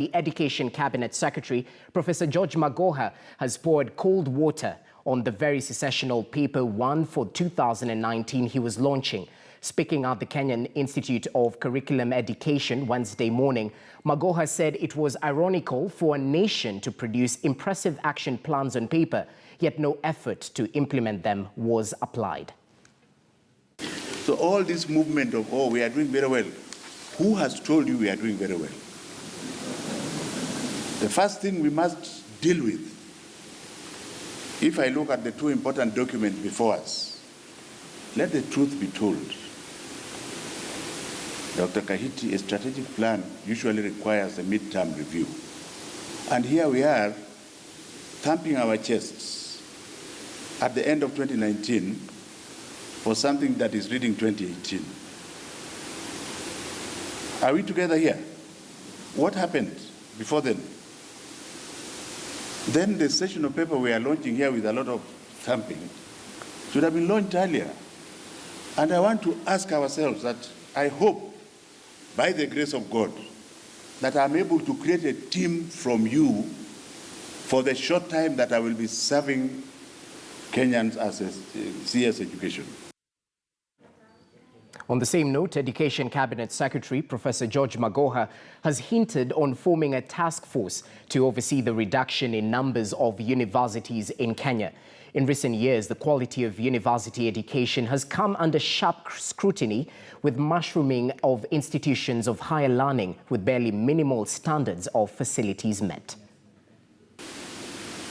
The Education Cabinet Secretary, Professor George Magoha, has poured cold water on the very Sessational Paper 1 for 2019 he was launching. Speaking at the Kenyan Institute of Curriculum Education Wednesday morning, Magoha said it was ironical for a nation to produce impressive action plans on paper, yet no effort to implement them was applied. So all this movement of, oh, we are doing very well, who has told you we are doing very well? The first thing we must deal with, if I look at the two important documents before us, let the truth be told. Dr. Kahiti, a strategic plan usually requires a mid-term review. And here we are, thumping our chests at the end of 2019 for something that is reading 2018. Are we together here? What happened before then? Then the sessional paper we are launching here with a lot of thumping should have been launched earlier. And I want to ask ourselves that I hope, by the grace of God, that I'm able to create a team from you for the short time that I will be serving Kenyans as a CS education. On the same note, Education Cabinet Secretary Professor George Magoha has hinted on forming a task force to oversee the reduction in numbers of universities in Kenya. In recent years, the quality of university education has come under sharp scrutiny, with mushrooming of institutions of higher learning with barely minimal standards of facilities met.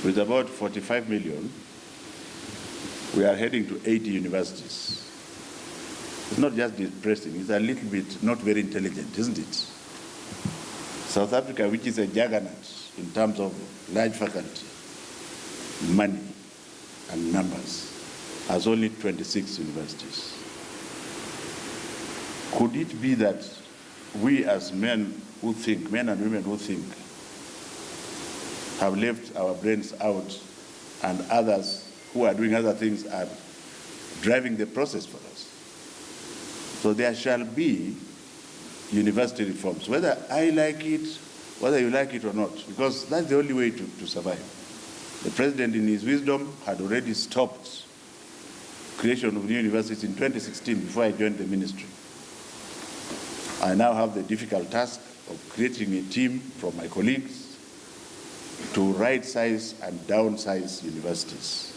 With about 45 million, we are heading to 80 universities. It's not just depressing, it's a little bit not very intelligent, isn't it? South Africa, which is a juggernaut in terms of large faculty, money, and numbers, has only 26 universities. Could it be that we as men who think, men and women who think, have left our brains out, and others who are doing other things are driving the process for us? So there shall be university reforms, whether I like it, whether you like it or not, because that's the only way to survive. The president, in his wisdom, had already stopped creation of new universities in 2016 before I joined the ministry. I now have the difficult task of creating a team from my colleagues to right-size and downsize universities.